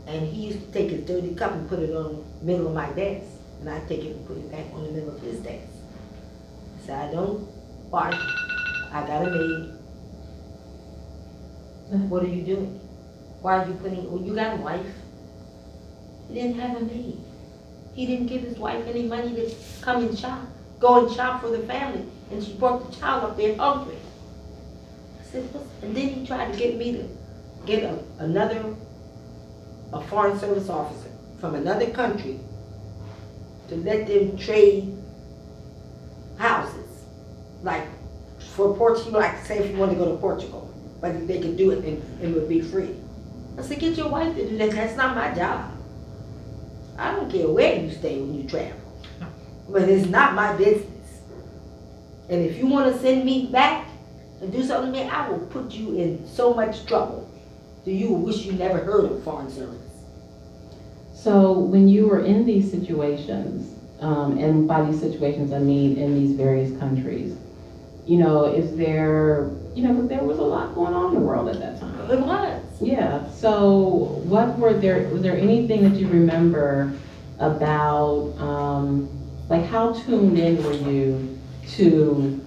And he used to take his dirty cup and put it on the middle of my desk. And I take it and put it back on the middle of his desk. I said, I don't bark. I got a maid. What are you doing? Why are you putting, well, you got a wife. He didn't have a maid. He didn't give his wife any money to come and shop, go and shop for the family. And she brought the child up there hungry. I said, what's, and then he tried to get me to get a foreign service officer from another country to let them trade houses. Like for Portugal, like say if you want to go to Portugal, but they could do it and it would be free. I said, get your wife to do that. That's not my job. I don't care where you stay when you travel, but it's not my business. And if you want to send me back and do something to me, I will put you in so much trouble that you will wish you never heard of foreign service. So when you were in these situations, and by these situations I mean in these various countries, is there, because there was a lot going on in the world at that time. It was. Yeah, so was there anything that you remember about, like how tuned in were you to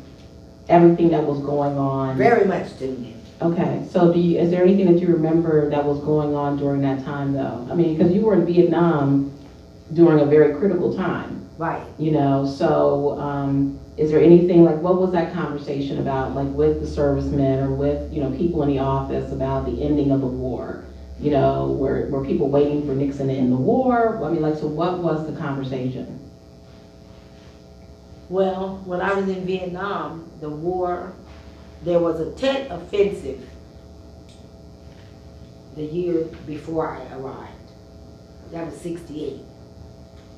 everything that was going on? Very much tuned in. Okay, so is there anything that you remember that was going on during that time though? I mean, because you were in Vietnam during a very critical time. Right. So is there anything, like what was that conversation about, like with the servicemen or with, people in the office about the ending of the war? Were people waiting for Nixon to end the war? I mean, so what was the conversation? Well, when I was in Vietnam, the war, there was a Tet Offensive the year before I arrived. That was 68.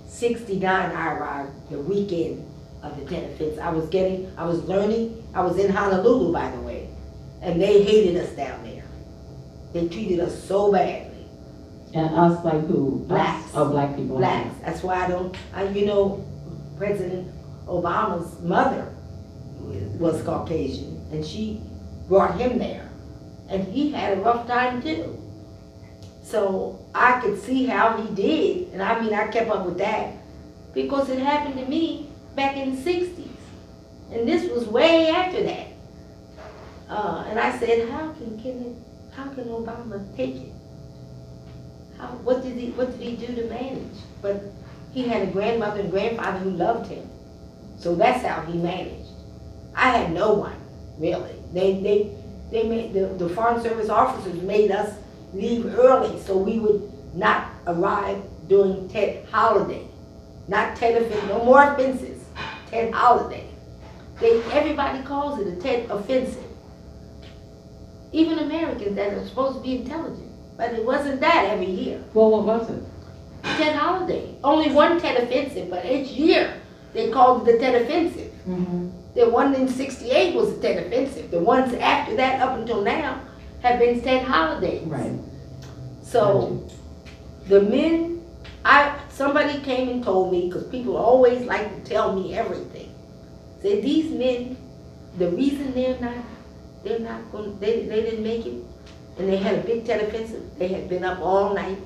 69 I arrived the weekend of the Tet Offensive. I was learning, I was in Honolulu by the way, and they hated us down there. They treated us so badly. And us like who? Blacks. Oh, black people. Blacks. That's why President Obama's mother was Caucasian, and she brought him there. And he had a rough time too. So I could see how he did, and I kept up with that because it happened to me back in the 60s. And this was way after that. And I said, how can Obama take it? What did he do to manage? But he had a grandmother and grandfather who loved him. So that's how he managed. I had no one, really. They made, the Foreign Service officers made us leave early so we would not arrive during Tet holiday. Not Tet Offensive, no more offenses, Tet holiday. Everybody calls it a Tet Offensive. Even Americans that are supposed to be intelligent. But it wasn't that every year. Well, what was it? Tet holiday. Only one Tet Offensive, but each year they called it the Tet Offensive. Mm-hmm. The one in 68 was the Tet Offensive. The ones after that, up until now, have been Tet holidays. Right. So, the men, somebody came and told me, because people always like to tell me everything. Say these men, the reason they didn't make it, and they had a big Tet Offensive, they had been up all night,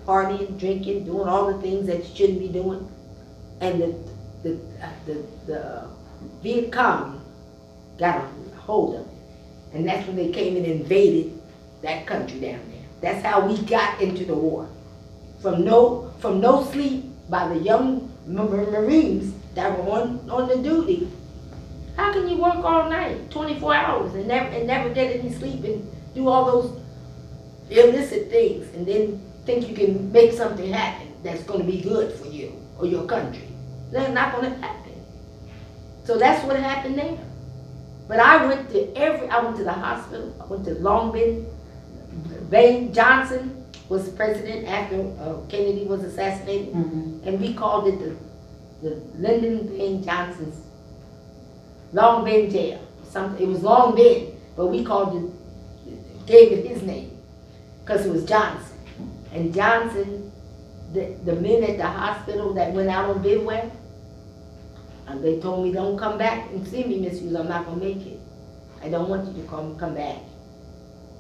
partying, drinking, doing all the things that you shouldn't be doing. And the Viet Cong got a hold of it. And that's when they came and invaded that country down there. That's how we got into the war. From no sleep by the young Marines that were on the duty. How can you work all night, 24 hours, and never get any sleep and do all those illicit things and then think you can make something happen that's going to be good for you or your country? That's not going to happen. So that's what happened there. But I went to the hospital, I went to Long Beach. Johnson was president after Kennedy was assassinated, Mm-hmm. and we called it the Lyndon Baines Johnson's Long Beach jail. It was Long Beach, but we gave it his name, because it was Johnson. And Johnson, the men at the hospital that went out on bivouac, and they told me, don't come back and see me, Miss Hughes, I'm not going to make it. I don't want you to come back.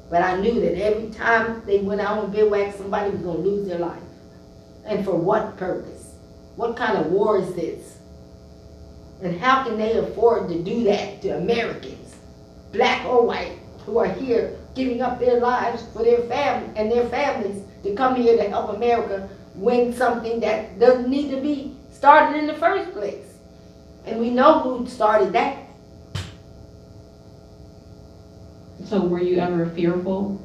But I knew that every time they went out on bivouac, somebody was gonna lose their life. And for what purpose? What kind of war is this? And how can they afford to do that to Americans, black or white, who are here giving up their lives for their family and their families to come here to help America win something that doesn't need to be started in the first place? And we know who started that. So were you ever fearful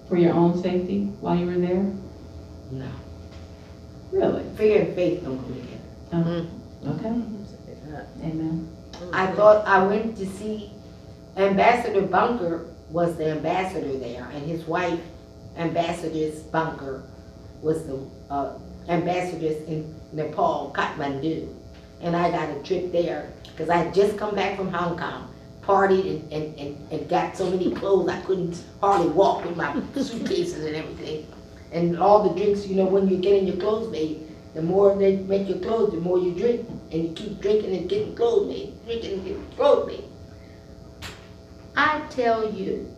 for your own safety while you were there? No. Really? Fear and faith don't go together. Oh, okay. Amen. I thought I went to see Ambassador Bunker was the ambassador there, and his wife, Ambassadress Bunker, was the ambassadress in Nepal, Kathmandu. And I got a trip there because I had just come back from Hong Kong, partied and got so many clothes I couldn't hardly walk with my suitcases and everything. And all the drinks, you know, when you're getting your clothes made, the more they make your clothes, the more you drink. And you keep drinking and getting clothes made, drinking and getting clothes made. I tell you,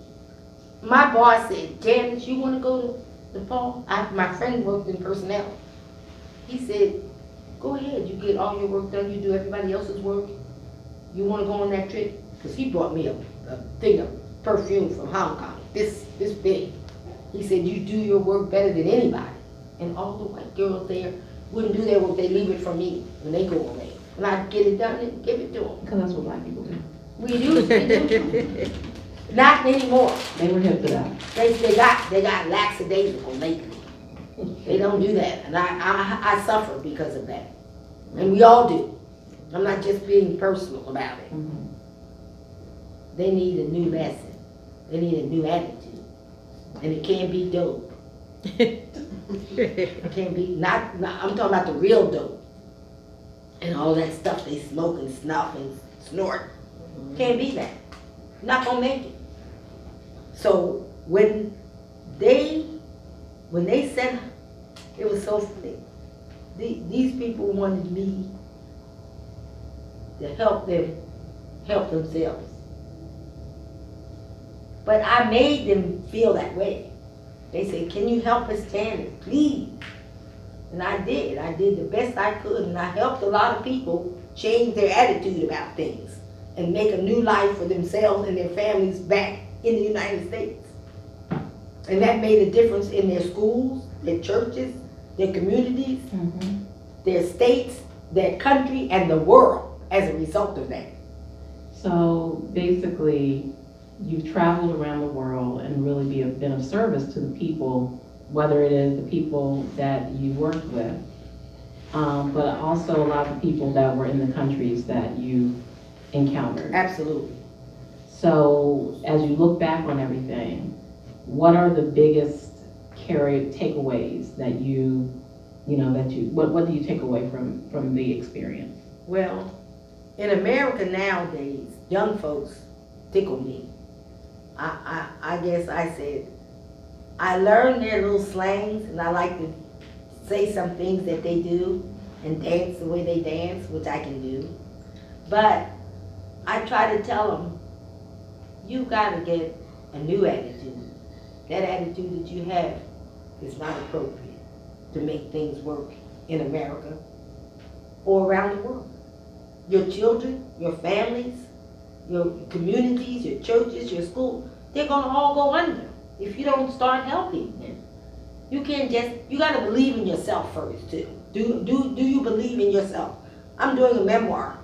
my boss said, Janice, you want to go to Nepal? My friend worked in personnel. He said, go ahead, you get all your work done, you do everybody else's work. You want to go on that trip? Because he brought me a thing of perfume from Hong Kong, this big. He said, you do your work better than anybody. And all the white girls there wouldn't do their work, they leave it for me when they go away. And I'd get it done and give it to them. Because that's what black people do. We do. Not anymore. They were hip to that. They got lackadaisical lately. They don't do that. And I suffer because of that. And we all do. I'm not just being personal about it. Mm-hmm. They need a new lesson. They need a new attitude. And it can't be dope. It can't be, not, I'm talking about the real dope. And all that stuff they smoke and snuff and snort. Can't be that. Not gonna make it. So when they said, it was so funny. These people wanted me to help them help themselves. But I made them feel that way. They said, can you help us, Janice, please? And I did. I did the best I could, and I helped a lot of people change their attitude about things and make a new life for themselves and their families back in the United States. And that made a difference in their schools, their churches, their communities, Mm-hmm. their states, their country, and the world as a result of that. So basically, you've traveled around the world and really been of service to the people, whether it is the people that you worked with, but also a lot of the people that were in the countries that you encountered. Absolutely. So as you look back on everything, what are the biggest takeaways that what do you take away from the experience? Well, in America nowadays, young folks tickle me. I guess I said, I learned their little slangs, and I like to say some things that they do and dance the way they dance, which I can do. But I try to tell them, you got to get a new attitude. That attitude that you have is not appropriate to make things work in America or around the world. Your children, your families, your communities, your churches, your schools, they're going to all go under if you don't start helping them. You can't you got to believe in yourself first too. Do you believe in yourself? I'm doing a memoir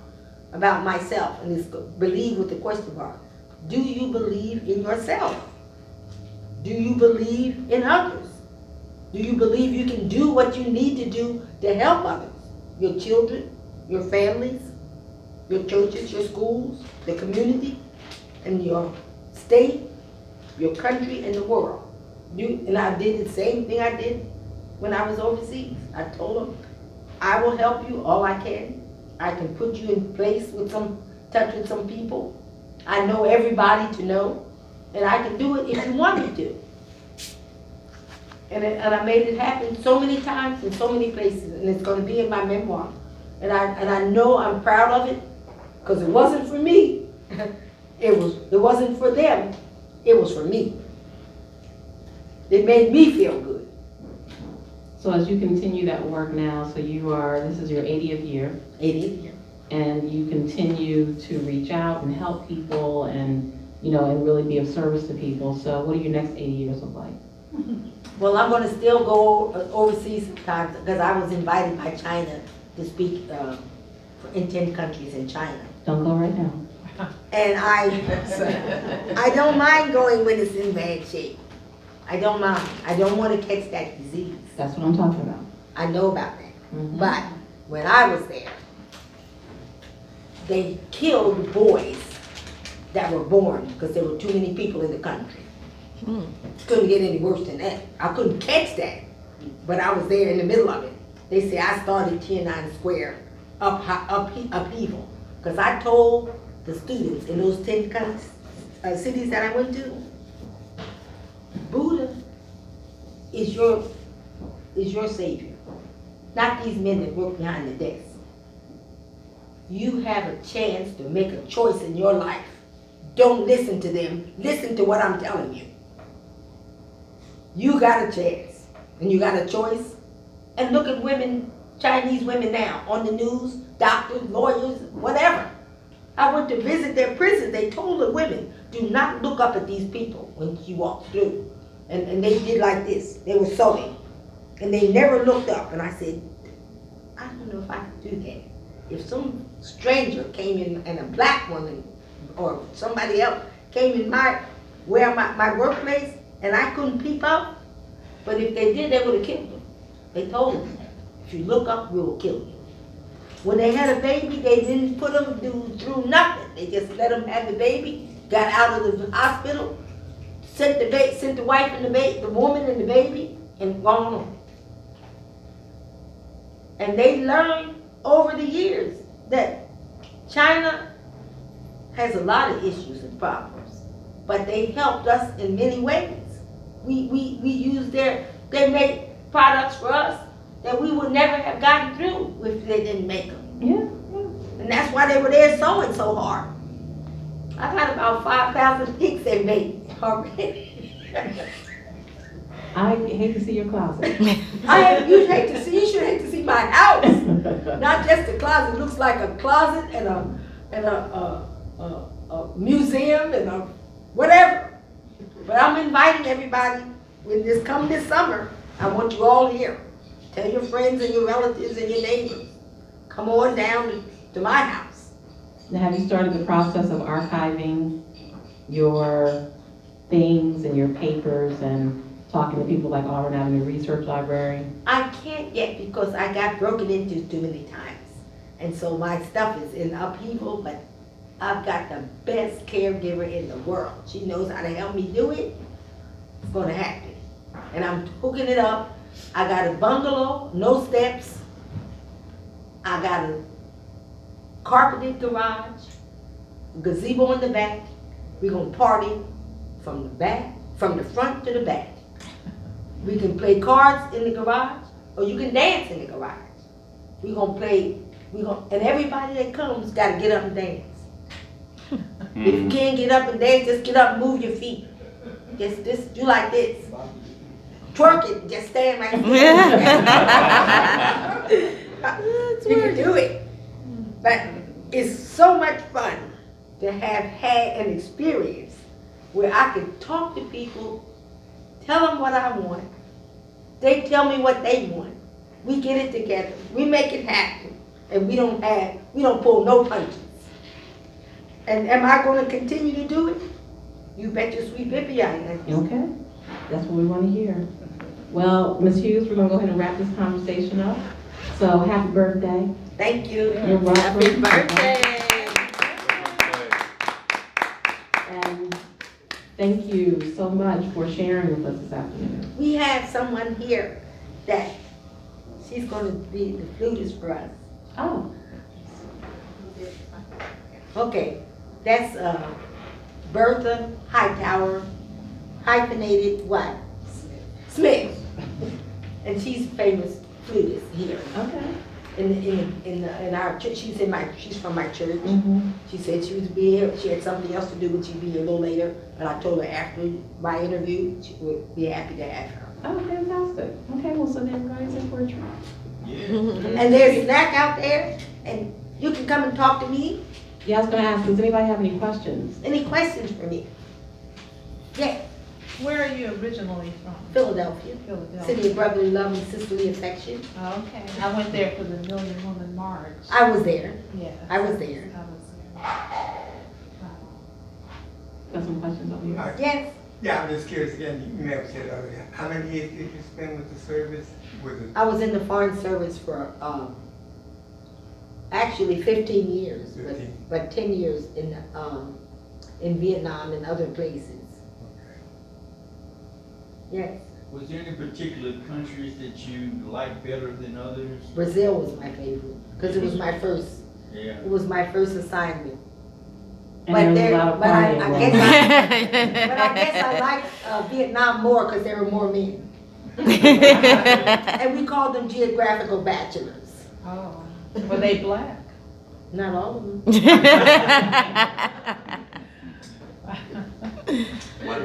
about myself, and it's believe with the question mark. Do you believe in yourself? Do you believe in others? Do you believe you can do what you need to do to help others? Your children, your families, your churches, your schools, the community, and your state, your country, and the world. And I did the same thing I did when I was overseas. I told them, I will help you all I can. I can put you in place with touch with some people. I know everybody to know, and I can do it if you want me to. And I made it happen so many times in so many places, and it's going to be in my memoir. And I know I'm proud of it, because it wasn't for me. It wasn't for them. It was for me. It made me feel good. So as you continue that work now, so this is your 80th year, 80th year. and you continue to reach out and help people and, and really be of service to people. So what do your next 80 years look like? Well, I'm gonna still go overseas sometimes, because I was invited by China to speak in 10 countries in China. Don't go right now. And I don't mind going when it's in bad shape. I don't mind. I don't want to catch that disease. That's what I'm talking about. I know about that. Mhm. But when I was there, they killed boys that were born because there were too many people in the country. Couldn't get any worse than that. I couldn't catch that, but I was there in the middle of it. They say I started Tiananmen Square upheaval, because I told the students in those 10 cities that I went to, Buddha is your savior, not these men that work behind the desk. You have a chance to make a choice in your life. Don't listen to them. Listen to what I'm telling you. You got a chance, and you got a choice. And look at women, Chinese women now, on the news, doctors, lawyers, whatever. I went to visit their prison. They told the women, do not look up at these people when you walk through. And they did like this. They were sewing. And they never looked up. And I said, I don't know if I could do that. If some stranger came in, and a black woman or somebody else came in my workplace, and I couldn't peep out, but if they did, they would have killed them. They told them, if you look up, we will kill you. When they had a baby, they didn't put them through nothing. They just let them have the baby, got out of the hospital, sent the wife and the woman and the baby, and gone home. And they learned over the years that China has a lot of issues and problems, but they helped us in many ways. We used they made products for us that we would never have gotten through if they didn't make them. Yeah. And that's why they were there sewing so hard. I got about 5,000 picks they made already. I hate to see your closet. You should hate to see my house. Not just a closet. It looks like a closet and a museum and a whatever. But I'm inviting everybody when this summer. I want you all here. Tell your friends and your relatives and your neighbors. Come on down to my house. Now, have you started the process of archiving your things and your papers and talking to people like Auburn Avenue Research Library? I can't yet because I got broken into too many times. And so my stuff is in upheaval, but I've got the best caregiver in the world. She knows how to help me do it. It's gonna happen. And I'm hooking it up. I got a bungalow, no steps. I got a carpeted garage, gazebo in the back. We're gonna party from the front to the back. We can play cards in the garage, or you can dance in the garage. And everybody that comes gotta get up and dance. If you can't get up and dance, just get up and move your feet. Just do like this. Twerk it, just stand right there. You can do it. But it's so much fun to have had an experience where I can talk to people, tell them what I want. They tell me what they want. We get it together. We make it happen. And we don't pull no punches. And am I going to continue to do it? You bet your sweet bippy I am. Okay, that's what we want to hear. Well, Ms. Hughes, we're going to go ahead and wrap this conversation up. So happy birthday. Thank you. You're welcome. Happy birthday. And thank you so much for sharing with us this afternoon. We have someone here that she's going to be the flutist for us. Oh. Okay, that's Bertha Hightower, hyphenated what? Smith. And she's a famous flutist here. Okay. in our church. She's from my church. Mm-hmm. She said she would be here. She had something else to do, but she'd be here a little later. And I told her after my interview, she would be happy to have her. Oh, fantastic. Okay, well, so then guys, in for a try. Yeah. And there's a snack out there, and you can come and talk to me. Yeah, I was gonna ask, does anybody have any questions? Any questions for me? Yeah, Where are you originally from? Philadelphia. Philadelphia. City of brotherly love and sisterly affection. Okay. I went there for the Million Woman March. I was there. Yeah. I was there. I was there. Got some questions over here? Yes. Yeah, I'm just curious again, you may have said earlier, how many years did you spend with the service? Was it I was in the foreign service for, actually 15 years, 15? but 10 years in Vietnam and other places. Okay. Yes. Was there any particular countries that you liked better than others? Brazil was my favorite, because it was my first, Yeah. it was my first assignment. And But there was a lot of but I partying guess going on. I guess I liked Vietnam more because there were more men. And we called them geographical bachelors. Oh. Were they black? Not all of them.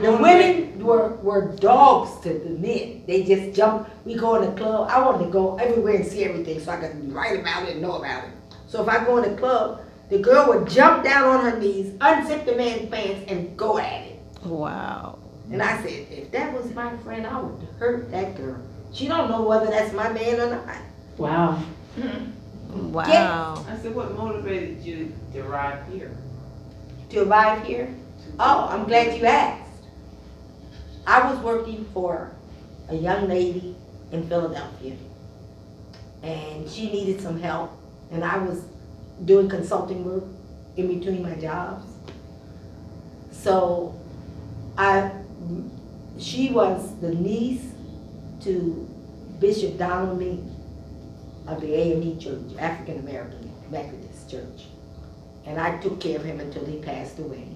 The women were dogs to the men. They just jumped. We go in the club. I wanted to go everywhere and see everything so I could write about it and know about it. So if I go in the club, the girl would jump down on her knees, unzip the man's pants, and go at it. Wow. And I said, if that was my friend, I would hurt that girl. She don't know whether that's my man or not. Wow. Wow. I said, what motivated you to arrive here? To arrive here? Oh, I'm glad you asked. I was working for a young lady in Philadelphia, and she needed some help, and I was doing consulting work in between my jobs. So she was the niece to Bishop Donald Lee of the AME Church, African American Methodist Church. And I took care of him until he passed away.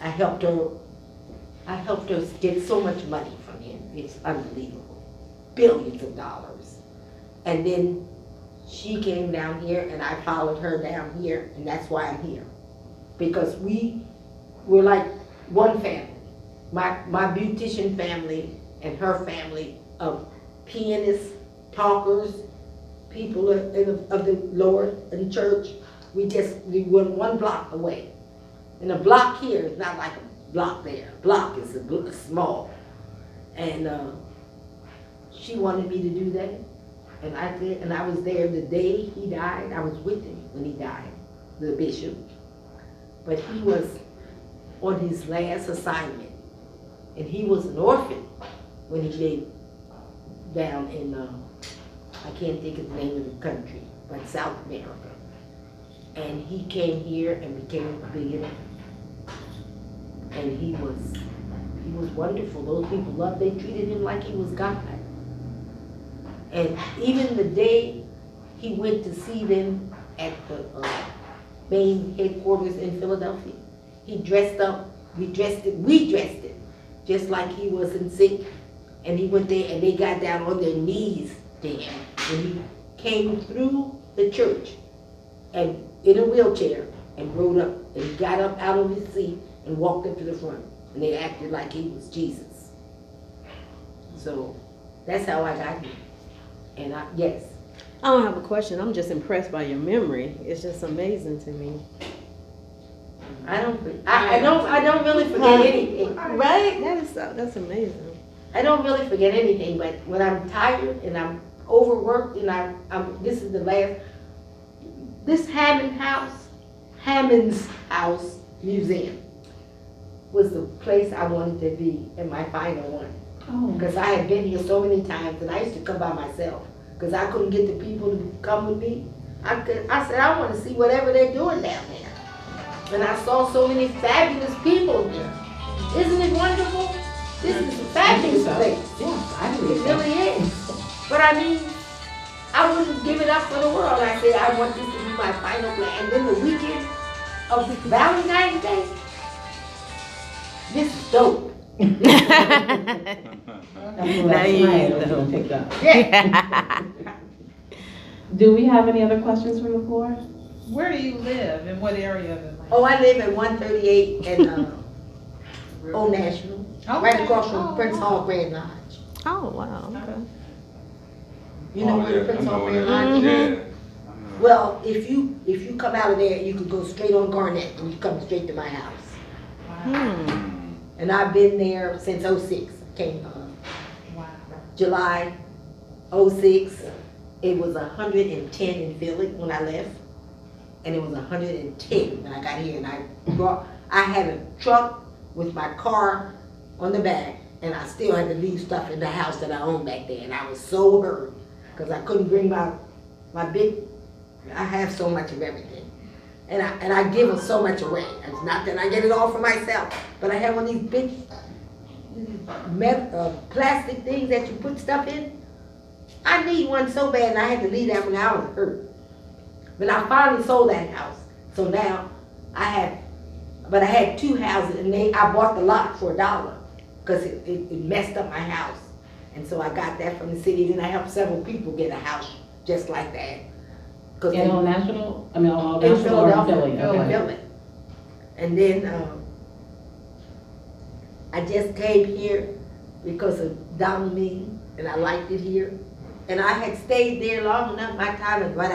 I helped her get so much money from him. It's unbelievable. Billions of dollars. And then she came down here and I followed her down here, and that's why I'm here. Because we're like one family. My beautician family and her family of pianists, talkers, people of the Lord and church. We were one block away. And a block here is not like a block there. A block is small. And she wanted me to do that. And I did, and I was there the day he died. I was with him when he died, the bishop. But he was on his last assignment. And he was an orphan when he lived down in, I can't think of the name of the country, but South America. And he came here and became a billionaire. And he was wonderful. Those people loved, they treated him like he was God. And even the day he went to see them at the main headquarters in Philadelphia, he dressed up, we dressed it, just like he wasn't sick. And he went there and they got down on their knees to him. And he came through the church and in a wheelchair and rode up, and he got up out of his seat and walked up to the front. And they acted like he was Jesus. So that's how I got here. And yes. I don't have a question. I'm just impressed by your memory. It's just amazing to me. I don't really forget anything. Right? That's amazing. I don't really forget anything, but when I'm tired and I'm overworked and this is the last, this Hammond's House Museum was the place I wanted to be in my final one. Oh. Because I had been here so many times and I used to come by myself because I couldn't get the people to come with me. I said, I want to see whatever they're doing down there. And I saw so many fabulous people here. Isn't it wonderful? This is a fabulous place. Yes, I It believe so. really is. But I mean, I wouldn't give it up for the world. I said, I want this to be my final plan. And then the weekend of Valentine's Day, this is dope. That's Now you right. know. Picked up. Yeah. Do we have any other questions from the floor? Where do you live? In what area of Atlanta? Oh, I live at 138 and, Old National, right Okay. across Oh, from Prince wow. Hall Grand Lodge. Oh, wow, okay. You know where the Prince Hall Grand Lodge is? Mhm. Well, if you come out of there, you can go straight on Garnett and you come straight to my house. Hmm. And I've been there since '06. Came Wow. July '06. It was 110 in Philly when I left, and it was 110 when I got here. And I had a truck with my car on the back, and I still had to leave stuff in the house that I owned back there. And I was so hurt because I couldn't bring my big. I have so much of everything, and I give them so much away. It's not that I get it all for myself, but I have one of these big plastic things that you put stuff in. I need one so bad, and I had to leave that when I was hurt. But I finally sold that house, so now I had two houses, and I bought the lot for $1 because it messed up my house, and so I got that from the city. Then I helped several people get a house just like that. In Old National, I mean, Old In National or in Philly? Philadelphia, Okay. in Philly. And then, I just came here because of Donald meeting, and I liked it here. And I had stayed there long enough, my time is right